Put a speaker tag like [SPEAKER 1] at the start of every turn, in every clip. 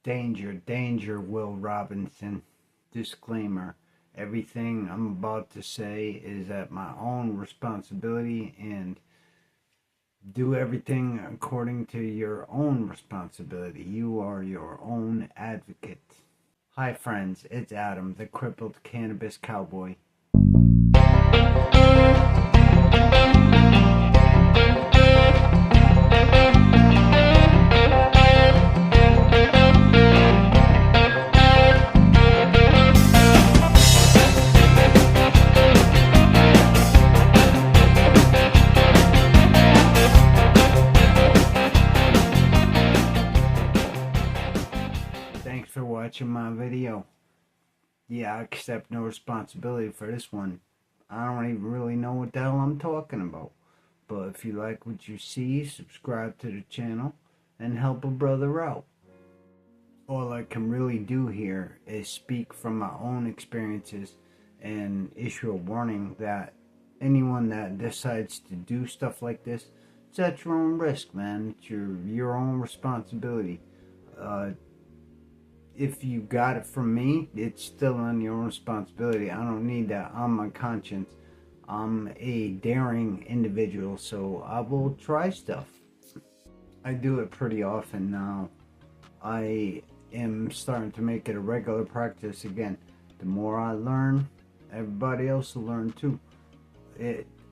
[SPEAKER 1] Danger, danger, Will Robinson. Disclaimer. Everything I'm about to say is at my own responsibility, and do everything according to your own responsibility. You are your own advocate. Hi friends, it's Adam, the crippled cannabis cowboy. Thanks for watching my video. Yeah, I accept no responsibility for this one. I don't even really know what the hell I'm talking about. But if you like what you see, subscribe to the channel and help a brother out. All I can really do here is speak from my own experiences and issue a warning that anyone that decides to do stuff like this, it's at your own risk, man. It's your own responsibility. If you got it from me, it's still on your own responsibility. I don't need that on my conscience. I'm a daring individual, so I will try stuff. I do it pretty often now. I am starting to make it a regular practice again. The more I learn, everybody else will learn too.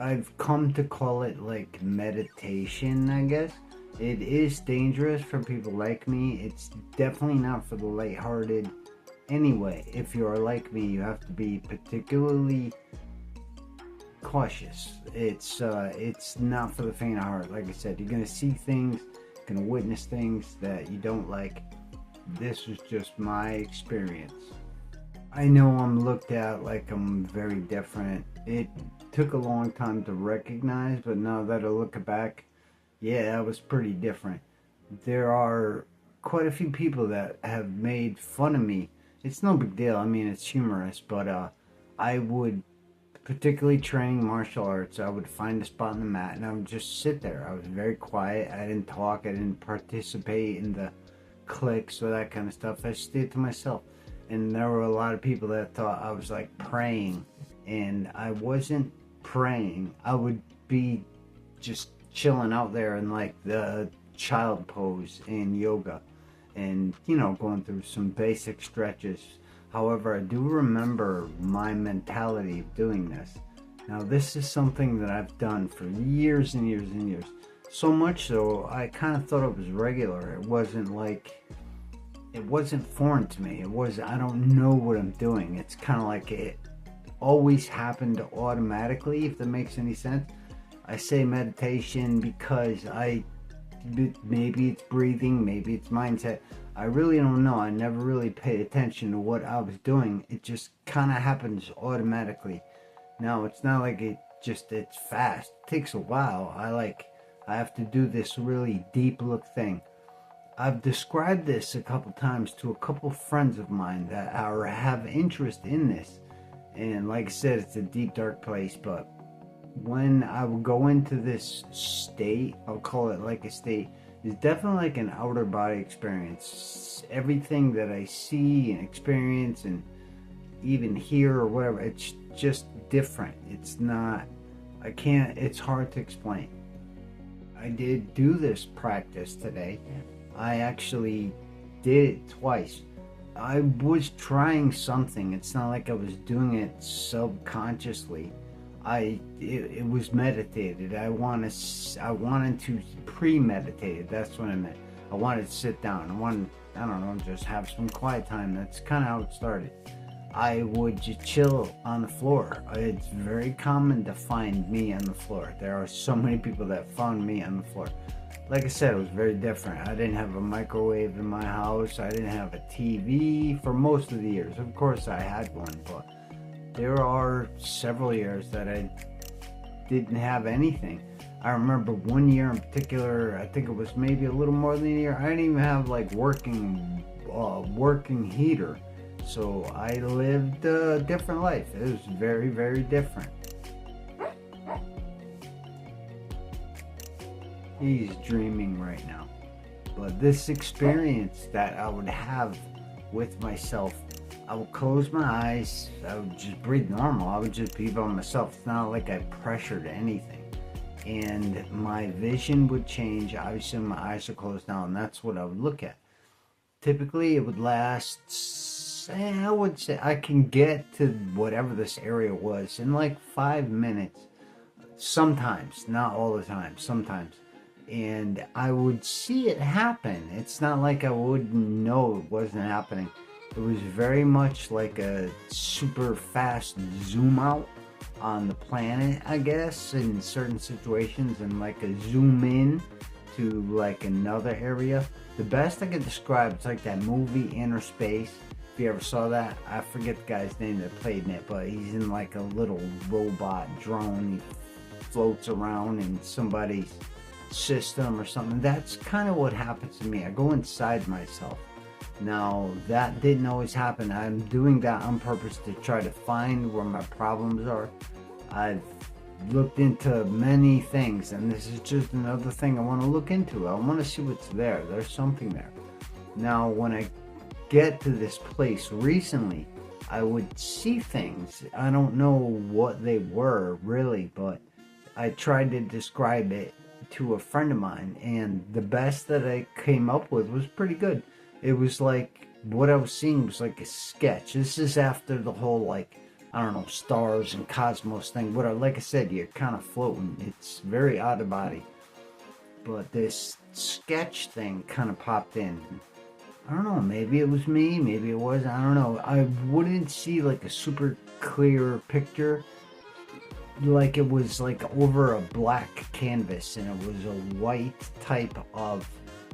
[SPEAKER 1] I've come to call it like meditation, I guess. It is dangerous for people like me. It's definitely not for the lighthearted. Anyway, if you are like me, you have to be particularly cautious. It's not for the faint of heart. Like I said, you're gonna see things, you're gonna witness things that you don't like. This was just my experience. I know I'm looked at like I'm very different. It took a long time to recognize, but now that I look back, yeah, I was pretty different. There are quite a few people that have made fun of me. It's no big deal. I mean, it's humorous, but I would, particularly training martial arts, I would find a spot on the mat and I would just sit there. I was very quiet. I didn't talk. I didn't participate in the cliques or that kind of stuff. I stayed to myself. And there were a lot of people that thought I was like praying, and I wasn't praying. I would be just chilling out there in like the child pose in yoga and, you know, going through some basic stretches. However, I do remember my mentality of doing this. Now, this is something that I've done for years and years and years. So much so, I kind of thought it was regular. It wasn't foreign to me. I don't know what I'm doing. It's kind of like it always happened automatically, if that makes any sense. I say meditation because maybe it's breathing, maybe it's mindset. I really don't know. I never really paid attention to what I was doing. It just kind of happens automatically. Now, it's not like it's fast. It takes a while. I have to do this really deep look thing. I've described this a couple times to a couple friends of mine that have interest in this. And like I said, it's a deep, dark place, but when I would go into this state, I'll call it like a state, it's definitely like an outer body experience. Everything that I see and experience and even hear or whatever, it's just different. It's hard to explain. I did do this practice today. I actually did it twice. I was trying something. It's not like I was doing it subconsciously. It was meditated. I wanted to premeditate it. That's what I meant. I wanted to sit down. I don't know, just have some quiet time. That's kind of how it started. I would just chill on the floor. It's very common to find me on the floor. There are so many people that found me on the floor. Like I said, it was very different. I didn't have a microwave in my house. I didn't have a TV for most of the years. Of course, I had one, but there are several years that I didn't have anything. I remember one year in particular, I think it was maybe a little more than a year, I didn't even have like working heater. So I lived a different life. It was very, very different. He's dreaming right now. But this experience that I would have with myself, I would close my eyes, I would just breathe normal, I would just be by myself. It's not like I pressured anything. And my vision would change. Obviously, my eyes are closed now, and that's what I would look at. Typically, it would last, I would say, I can get to whatever this area was in like 5 minutes. Sometimes, not all the time, sometimes. And I would see it happen. It's not like I wouldn't know it wasn't happening. It was very much like a super fast zoom out on the planet, I guess, in certain situations, and like a zoom in to like another area. The best I could describe, it's like that movie Inner Space. If you ever saw that, I forget the guy's name that played in it, but he's in like a little robot drone. He floats around in somebody's system or something. That's kind of what happens to me. I go inside myself. Now, that didn't always happen. I'm doing that on purpose to try to find where my problems are. I've looked into many things, and this is just another thing I want to look into. I want to see what's there. There's something there. Now, when I get to this place recently, I would see things. I don't know what they were really, but I tried to describe it to a friend of mine, and the best that I came up with was pretty good. It was like, what I was seeing was like a sketch. This is after the whole, like, I don't know, stars and cosmos thing. Like I said, you're kind of floating. It's very out of body. But this sketch thing kind of popped in. I don't know, maybe it was me, maybe it wasn't, I don't know. I wouldn't see like a super clear picture. Like it was like over a black canvas, and it was a white type of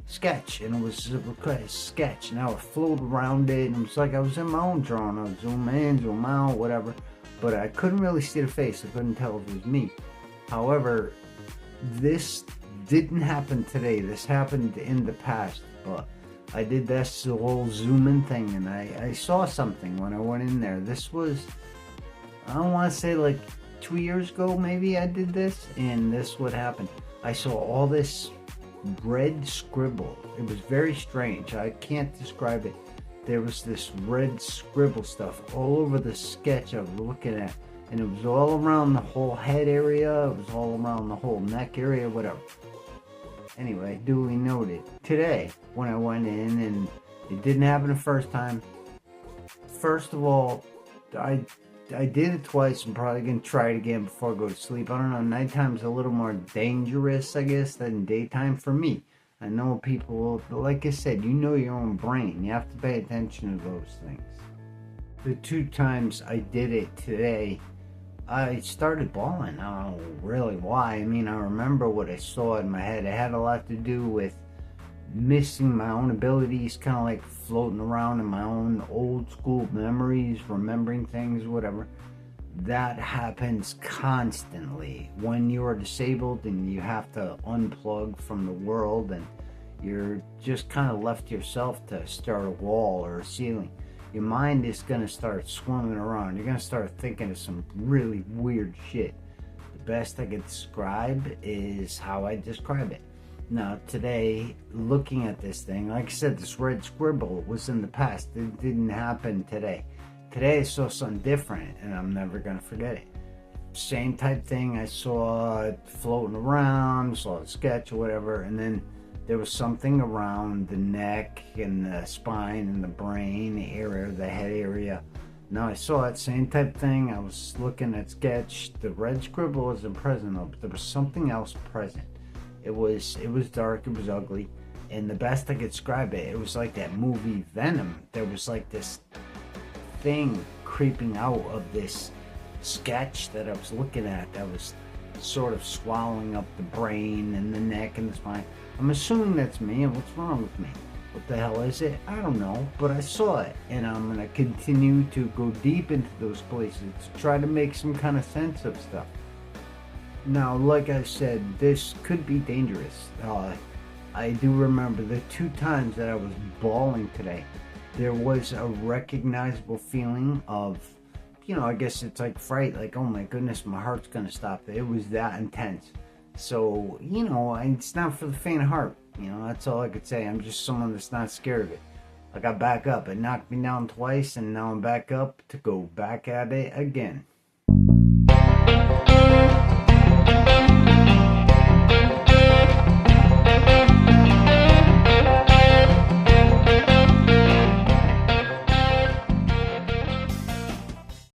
[SPEAKER 1] sketch, and it was a sketch, and I would float around it, and it was like I was in my own drawing. I would zoom in, zoom out, whatever, but I couldn't really see the face. I couldn't tell if it was me. However, this didn't happen today. This happened in the past, but I did this whole zoom in thing, and I saw something when I went in there. This was, I don't want to say like 2 years ago maybe I did this, and this would happen. I saw all this red scribble. It was very strange. I can't describe it. There was this red scribble stuff all over the sketch I was looking at, and it was all around the whole head area. It was all around the whole neck area, whatever. Anyway, duly noted. Today, when I went in, and it didn't happen the first time. First of all, I did it twice. I'm probably going to try it again before I go to sleep. I don't know, nighttime's a little more dangerous, I guess, than daytime for me. I know people, like I said, you know your own brain. You have to pay attention to those things. The 2 times I did it today, I started bawling. I don't know really why. I mean, I remember what I saw in my head. It had a lot to do with missing my own abilities, kind of like floating around in my own old school memories, remembering things, whatever. That happens constantly when you are disabled and you have to unplug from the world, and you're just kind of left to yourself to stare at a wall or a ceiling. Your mind is going to start swimming around. You're going to start thinking of some really weird shit. The best I could describe is how I describe it. Now, today, looking at this thing, like I said, this red scribble was in the past. It didn't happen today. Today, I saw something different, and I'm never going to forget it. Same type thing. I saw it floating around, saw a sketch or whatever, and then there was something around the neck and the spine and the brain area, the head area. Now, I saw that same type thing. I was looking at sketch. The red scribble wasn't present, though, but there was something else present. It was dark, it was ugly, and the best I could describe it, it was like that movie Venom. There was like this thing creeping out of this sketch that I was looking at that was sort of swallowing up the brain and the neck and the spine. I'm assuming that's me, and what's wrong with me? What the hell is it? I don't know, but I saw it, and I'm going to continue to go deep into those places to try to make some kind of sense of stuff. Now, like I said, this could be dangerous. I do remember the 2 times that I was bawling today. There was a recognizable feeling of, I guess it's like fright, like, oh my goodness, my heart's gonna stop. It was that intense. So, it's not for the faint of heart. You know, that's all I could say. I'm just someone that's not scared of it. I got back up. It knocked me down twice, and now I'm back up to go back at it again.